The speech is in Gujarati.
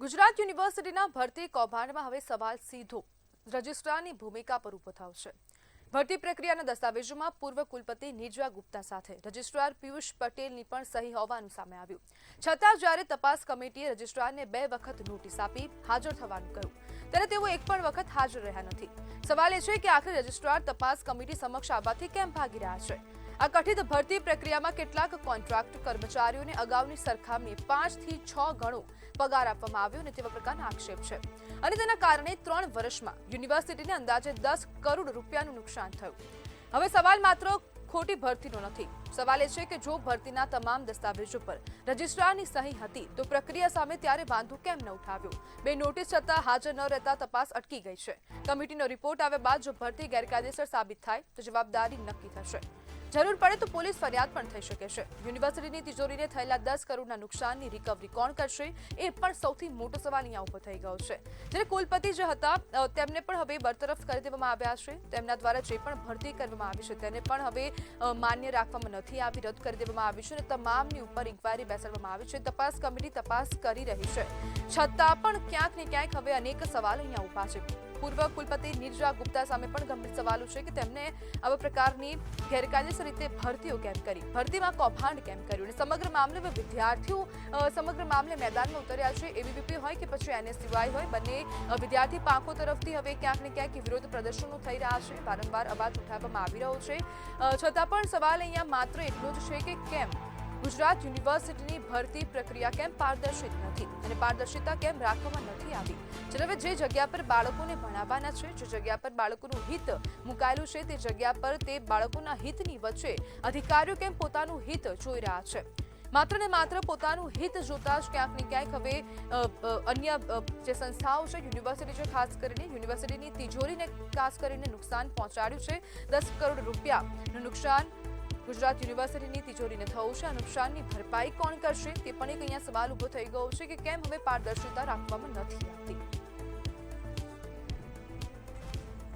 ગુજરાત યુનિવર્સિટીના ભરતી કૌભાંડમાં હવે સવાલ સીધો રજિસ્ટ્રારની ભૂમિકા પર ઊભો થયો છે। ભરતી પ્રક્રિયાના દસ્તાવેજોમાં પૂર્વ કુલપતિ નિર્જા ગુપ્તા સાથે રજિસ્ટ્રાર પિયુષ પટેલની પણ સહી હોવાનું સામે આવ્યું। છતાં જ્યારે તપાસ કમિટીએ રજિસ્ટ્રારને 2 વખત નોટિસ આપી હાજર થવાનું કહ્યું ત્યારે તેઓ એક પણ વખત હાજર રહ્યા નથી। સવાલ એ છે કે આખરે રજિસ્ટ્રાર તપાસ કમિટી સમક્ષ આવવાથી કેમ ભાગી રહ્યા છે? આ કથિત ભરતી પ્રક્રિયામાં કેટલાક કોન્ટ્રાક્ટ કર્મચારીઓને અગાઉની સરખામણીએ 5 થી 6 ગણો પગાર આપવામાં આવ્યો અને તેવા પ્રકારના આક્ષેપ છે અને તેના કારણે 3 વર્ષમાં યુનિવર્સિટીને અંદાજે 10 કરોડ રૂપિયાનું નુકસાન થયું। હવે સવાલ માત્ર ખોટી ભરતીનો નથી। સવાલ એ છે કે જો ભરતીના તમામ દસ્તાવેજો પર રજિસ્ટ્રારની સહી હતી તો પ્રક્રિયા સામે ત્યારે વાંધો કેમ ન ઉઠાવ્યો? 2 નોટિસ છતાં હાજર ન રહેતા તપાસ અટકી ગઈ છે। કમિટીનો રિપોર્ટ આવ્યા બાદ જો ભરતી ગેરકાયદેસર સાબિત થાય તો જવાબદારી નક્કી થશે। જરૂર પડે તો પોલીસ ફરિયાદ પણ થઈ શકે છે। યુનિવર્સિટીની તિજોરીને થયેલા 10 કરોડના નુકસાનની રિકવરી કોણ કરશે એ પણ સૌથી મોટો સવાલ અહીંયા ઉભો થઈ ગયો છે। જ્યારે કુલપતિ જે હતા તેમને પણ હવે બરતરફ કરી દેવામાં આવ્યા છે। તેમના દ્વારા જે પણ ભરતી કરવામાં આવી છે તેને પણ હવે માન્ય રાખવામાં નથી આવી, રદ કરી દેવામાં આવી છે અને તમામની ઉપર ઇન્ક્વાયરી બેસાડવામાં આવી છે। તપાસ કમિટી તપાસ કરી રહી છે, છતાં પણ ક્યાંક ને ક્યાંક હવે અનેક સવાલો અહીંયા ઉભા છે। પૂર્વ કુલપતિ નિર્જા ગુપ્તા સામે પણ ગંભીર સવાલો છે કે તેમને આવા પ્રકારની ગેરકાયદેસર રીતે ભરતીઓ કેમ કરી, ભરતીમાં કૌભાંડ કેમ કર્યું અને સમગ્ર મામલે વિદ્યાર્થીઓ સમગ્ર મામલે મેદાનમાં ઉતર્યા છે। એબીવીપી હોય કે પછી એનએસયુઆઈ હોય, બંને વિદ્યાર્થી પાંખો તરફથી હવે ક્યાંક ને ક્યાંક વિરોધ પ્રદર્શનો થઈ રહ્યા છે, વારંવાર અવાજ ઉઠાવવામાં આવી રહ્યો છે। છતાં પણ સવાલ અહીંયા માત્ર એટલો જ છે કે કેમ ગુજરાત યુનિવર્સિટીની ભરતી પ્રક્રિયા કેમ પારદર્શિત નથી અને પારદર્શિતા કેમ રાખવામાં નથી આવી? હવે જે જગ્યા પર બાળકોને ભણાવવાના છે, જે જગ્યા પર બાળકોનું હિત મુકાયેલું છે, તે જગ્યા પર તે બાળકોના હિતની વચ્ચે અધિકારીઓ કેમ પોતાનું હિત જોઈ રહ્યા છે? માત્ર ને માત્ર પોતાનું હિત જોતા જ ક્યાંક ને ક્યાંક હવે અન્ય જે સંસ્થાઓ છે, યુનિવર્સિટી છે, ખાસ કરીને યુનિવર્સિટીની તિજોરીને ખાસ કરીને નુકસાન પહોંચાડ્યું છે। 10 કરોડ રૂપિયાનું નુકસાન ગુજરાત યુનિવર્સિટીની તિજોરીને થયું છે। આ નુકસાનની ભરપાઈ કોણ કરશે તે પણ એક અહીંયા સવાલ ઉભો થઈ ગયો છે કે કેમ હવે પારદર્શિતા રાખવામાં નથી આવતી।